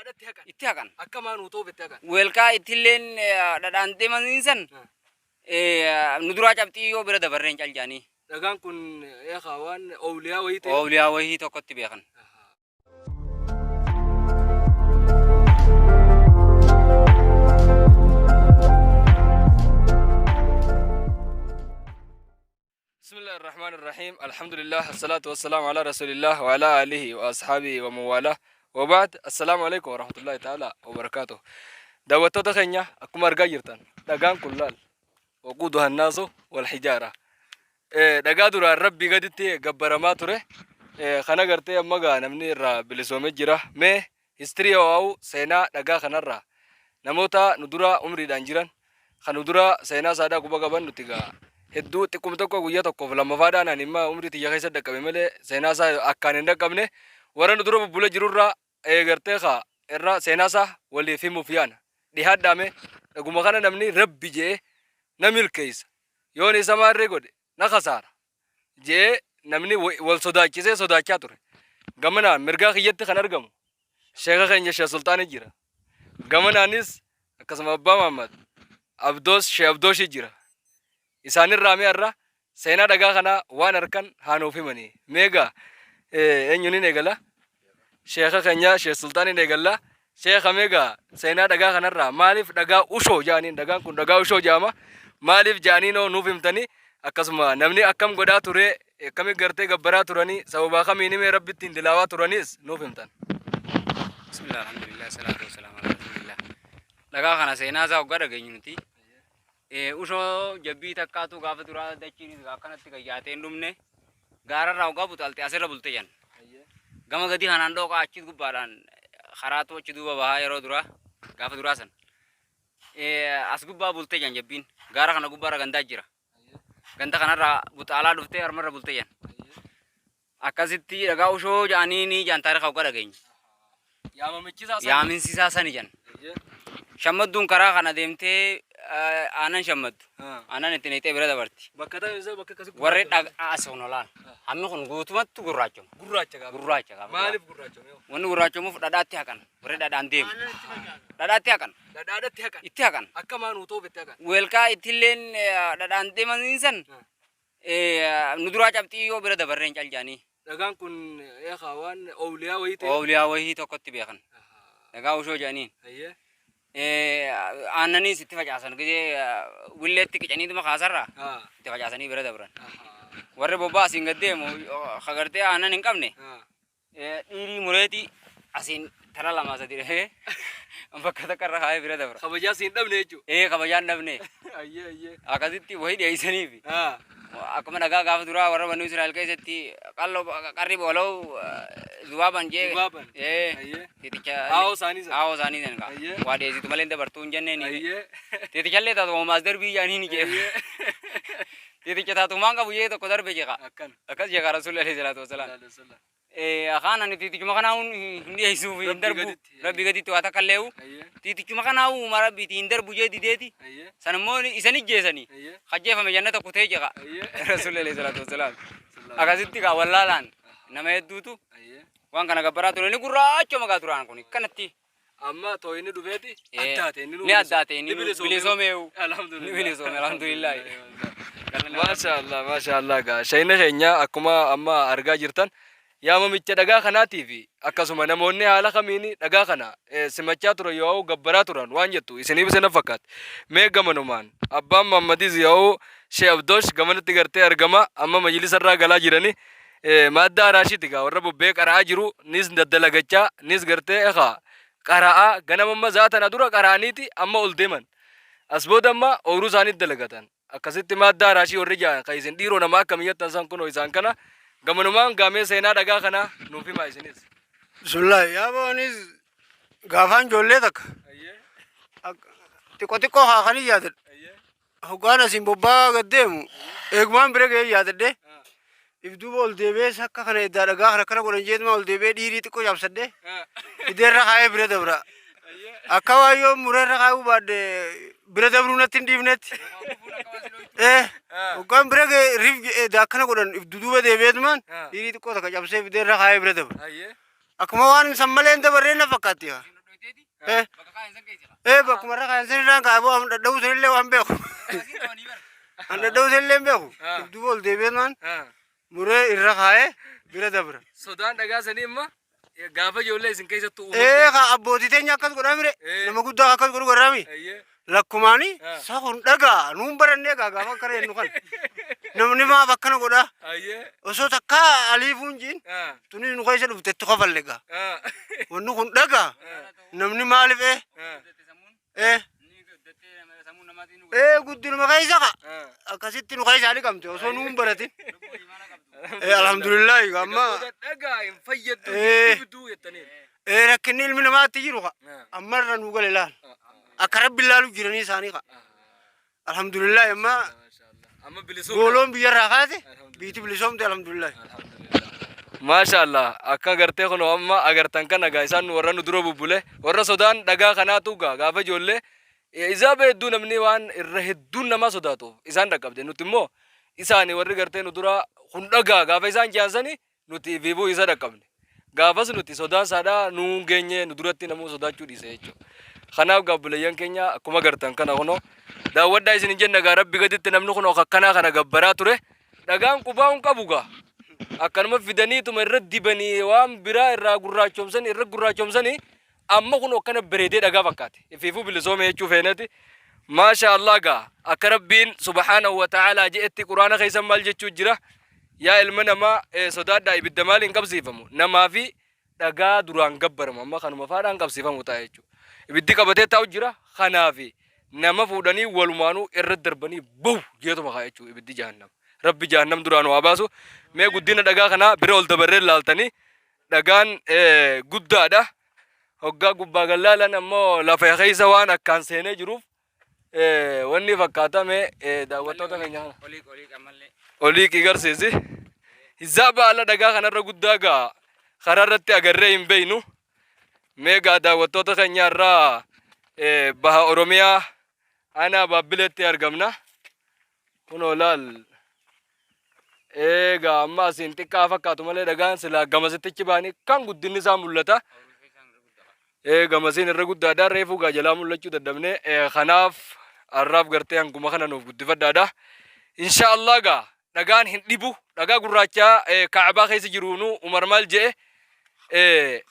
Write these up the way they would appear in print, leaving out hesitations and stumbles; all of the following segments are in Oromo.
itti haqan akka maan utoo bitti haqan welkaa ittilleen dhadhaan deemanii san nu duraa cabxii yoo bira dabarreen caljaanii dhagaan kun eegaa waan awliyaa wayii ta'e awliyaa wayii tokkotti beekan. بسم الله الرحمن الرحيم الحمد لله الصلاة والسلام على رسول الله وعلى آله وأصحابه ومن والاه وبعد السلام عليكم ورحمة الله تعالى وبركاته دعوتو تخنيا أكمل أرجع جرتان دعان كلال وقودها الناس والحجارة دعاء درا ربي قدتي جبر ما تره خنا قرتي أما جا نمني را بلسوم الجرا ما هستري أو سينا دعاء خنا را نموتا ندرا عمري دانجران خندرا سينا سادا كوبا كبان نتيجا hedduu xiqqum tokko guyyaa tokkoof lammafaadhaan ani immoo umrii tiyya keessa dhaqqabe malee seenaa isaa akkaan hin dhaqqabne warra nu dura bubbula jirurraa eegartee kaa irraa seenaa isaa waliif himuuf yaana dhihaadhaame dhaguma kana namni rabbi jee na milkeessa yoon isa maarree godhe na kasaara jee namni wal sodaachisee sodaachaa ture gamanaan mirgaa kiyyatti kan argamu sheeka keenya shee sultaanii jira gamanaanis akkasuma abbaa Muhammad Abdoos shee Abdooshi jira isaan irraa meerra seenaa dhagaa kana waan harkan haanuuf himanii meegaa eenyuun eegala sheeka keenya shee sultaaniin eegalla sheeka meegaa seenaa dhagaa kanarraa maaliif dhagaa ushoo jaaniin dhagaan kun dhagaa ushoo jaama maaliif jaaniin nuuf himtanii akkasuma namni akkam godhaa ture akkami gartee gabbaraa turanii sababaa kamiin himee rabbittiin dilaawaa turaniis nuuf himtan. Bismillah alhamdulillah salaatu wasalaamu ala rasulillah dhagaa kana seenaa isaa hoggaa dhageenyu nuti ushoo jabbii takkaatu gaafa duraa dachiinis akkanatti gayyaatee hin dhumne gaararraa hoggaa buxaalte asirra bulte jan gama gadi kanaan dhooqaa achis gubbaadhaan karaatu achi duuba bahaa yeroo duraa gaafa duraa san as gubbaa bulte jan jabbiin gaara kana gubbaarra gandaa jira ganda kanarraa buxaalaa dhuftee harmarra bulte jan akkasitti dhagaa ushoo jaaniini jan taariika hoggaa dhageenyu yaaminsiisaa sani jan shammadduun karaa kana deemtee aanan shammaddu aanan itti neexee bira dabarti warri asoonolaan hammi kun guutumatti gurraacha maaliif gurraacha wanni gurraachamuuf dhadhaatti haqan warri dhadhaan deemu dhadhaatti haqan itti haqan akka maan utoo bitti haqan welkaa ittilleen dhadhaan deemanii san nu duraa cabxii yoo bira dabarreen caljaanii dhagaan kun eegaa waan awliyaa wayii ta'e awliyaa wayii tokkotti beekan dhagaa ushoo jedhaniin aananii sitti facaasan gisee willeetti qicaniituma kaasarraa itti facaasanii bira dabran warri bobbaa asiin gad deemu kagartee aanan hin qabne dhiirii mureetii asiin tara lama sadi dhahee bakka takkarra kaa'ee bira dabra kabajaa siin dhabne jechuudha kabajaan dhabne akkasitti wayii dhiyeessaniifi akkuma dhagaa gaafa duraa warra Banu Israa'el keessatti qalloo qarri booloo zubaaban jee teeticha aawoo isaanii san waa dheesitu malee dabartuu hin jenneen teetichallee taatu homaas darbii jaaniin jee teeticha taatu maan qabu jee tokko darbe jeeqa akkas jeeqa rasuulli alayhi salaatu wasalaam akaan ani teetichuma kanaa hin dhiyeessuuf hin darbu rabbi gaditti waa takka leewu teetichuma kanaa uuma rabbiiti hin darbu jee dideeti san immoo isan ijjeesanii kajjeefame jannata kutee jeeqa rasuulli alayhi salaatu wasalaam akkasitti kaa wallaalaan nama hedduutu waan kana gabbaraa ture ni gurraacha magaa turaan kun kanatti amma tooyini dhufeeti ni addaate ni bilisoomeewu ni bilisoome alhamdulillah maasha allah gaa shayina keenya akkuma amma argaa jirtan yaamamicha dhagaa kanaatiif akkasuma namoonni haala kamiin dhagaa kana simachaa turan yoo gabbaraa turan waan jettu isiniif isa fakkaate mee gamanumaan abbaan Muhammadis yoo Shee Abdoosh gamanatti gartee argama amma majlisarraa galaa jirani madda Raashid gaa warra bobbee qara'aa jiru nis daddalagachaa nis gartee qara'aa ganamamma zaatana dura qara'aniiti amma ol deeman as booda amma ooruu isaaniitti dalagatan akkasitti madda Raashid warri jaa ka isin dhiiroo namaa akkamiyyattan san kunoo isaan kana gamanumaan gaamee seenaa dhagaa kana nuuf himaa isinis. Bismillah yaaboonis gaafaan ijoollee takka xiqqoo haakanii yaadadha hoggaan asiin bobbaa gad deemu eegumaan bira ga'ee yaadadhe ibduuba ol deebi'ee akka kana eddaa dhagaa kana kana godhan jeetuma ol deebi'ee dhiirii xiqqoo cabsadhe ideerra kaa'ee bira dabra akka waayyoo mureerra kaa'uu baadde bira dabruu natti hin dhiifnetti hoggaan bira ga'ee riif akkana godhan ibduuba deebi'eetumaan dhiirii xiqqoo takka cabsee ideerra kaa'ee bira dabra akkuma waan san malee hin dabarree na fakkaatti bakkuma irra kaayan sanirraan kaa'ee amma dhadha'uu sanillee waan beeku. An dhadha'uu sanillee hin beeku. Ibduuba ol deebi'een muree irra kaa'ee bira dabra. Sodaan dhagaa sanii immoo gaafa ijoollee isin keessattuu Ka abbootii teenya akkas godhaa mire nama guddaa akkas godhu godhaami. Lakkumaani kun dhagaa nuun barannee gaafa akkana jennu kan namni maaf akkana godhaa osoo takka aliifuun jiin tuni nu keessa dhuftetti qofalle gaa wanni kun dhagaa namni maaliif guddinuma keessa ka akkasitti nu keessa dhiqamte osoo nuun baratin alhamdulillahi amma dhagaa hin fayyaddu ibduu jettanii rakkinni ilmi namaatti jiru ka ammarra nu gale laal akka rabbi laalu jiranii isaanii ka alhamdulillahi amma gooloon biyyarraa kaate biiti bilisoomte alhamdulillahi. Maashaallah akka gartee kun amma agartan kan dhagaa isaan warra nu dura bubbule warra sodaan dhagaa kanaatu gaafa ijoollee isaa hedduu namni waan irra hedduun nama sodaatu isaan dhaqqabde nuti immoo isaanii warri gartee nu dura kun dhagaa gaafa isaan jaansanii nuti viibuu isa dhaqqabne gaafas nuti sodaan saadhaa nuun geenye nu duratti namuu sodaachuu dhiise jechuudha. Kanaaf gaabbuleeyyan keenya akkuma gartan kana kunoo daawwadhaa isin jenna gaa rabbi gaditti namni kunoo akkanaa kana gabbaraa ture dhagaan qubaa hin qabu gaa akkanuma fidaniituma irra dibanii waan biraa irraa gurraachomsanii amma kun akkana bareedee dhagaa fakkaate ifiifuu bilisoome jechuu feenati maasha Allah gaa akka rabbiin subhaanahu wa ta'aalaa je'etti quraana keessan maal jechuu jira yaa ilma namaa sodaadhaa ibidda maal hin qabsiifamu namaa fi dhagaa duraan gabbaramu amma kanuma faadhaan qabsiifamu ta'a jechuudha. Ibiddi qabatee taa'u jira kanaafi nama fuudhanii walumaanuu irra darbanii buu jeetuma kaa jechuudha ibiddi jahannam rabbi jahannam duraan waa baasu mee guddina dhagaa kanaa bira ol dabarree laaltanii dhagaan guddaadha hoggaa gubbaa gallaalan ammoo lafa keessa waan akkaan seenee jiruuf wanni fakkaata mee daawwattoota keenya oliiq agarsiisi hizzaa baala dhagaa kanarra guddaa gaa karaa irratti agarree hin beeynu meegaa daawwattoota keenya irraa baha Oromiyaa aanaa Baabbileetti argamna kunoo laal eegaa amma asiin xiqqaa fakkaatu malee dhagaan silaa gamasittichi baanii kan guddinni isaa mul'ata gamasiin irra guddaadha reefuu gaa jalaa mul'achuu dadhabne kanaaf arraaf gartee hanguma kana nuuf guddifadhaadha insha Allah gaa dhagaan hin dhibu dhagaa gurraachaa Kaabaa keessa jiruunu Umar maal jedhe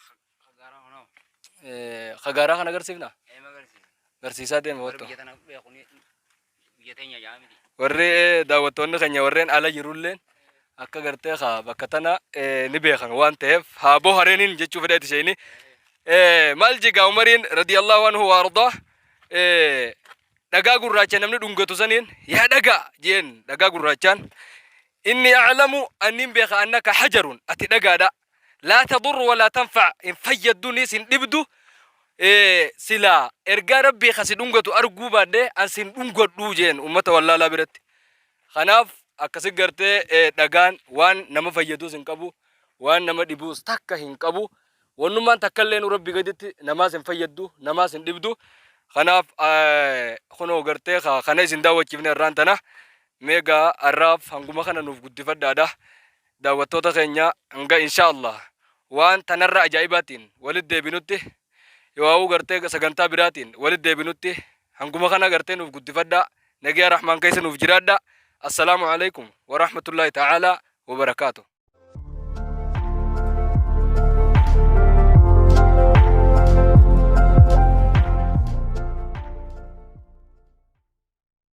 khagaaraa kan agarsiifna agarsiisaa deema watto warri daawwattoonni keenya warreen ala jirulleen akka gartee bakka tana ni beekan waan ta'eef haa bohareeniin jechuu fedheeti isheen maal jigaa Umariin radiyallahu anhu wa ardaa dhagaa gurraacha namni dhungatu saniin yaa dhagaa jeen dhagaa gurraachaan inni a'lamu annin beeka annaka hajarun ati dhagaadha لا تضر ولا تنفع إن فيدوني سن دبدو سلا إرجع ربي خسدونغتو أرجو بعده أن سندونغتو جين أمة والله لا برت خناف أكسجرت دعان وان نما فيدو سنكابو وان نما دبو ستاكا هنكابو ونما تكلين ربي قدت نما سن فيدو نما سن دبدو خناف خنو قرت خنا سنداو كيفنا رانتنا ميجا الراف هنقوم خنا نوف قد فدادا daawwattoota keenya hanga inshallah waan tanarra ajaa'ibaatiin walitti deebinutti yoo gartee sagantaa biraatiin walitti deebinutti hanguma kana gartee nuuf guddifadhaa nagaa rahmaan keessa nuuf jiraadhaa. Assalaamu alaykum wa rahmatullahi ta'ala wa barakaatuh.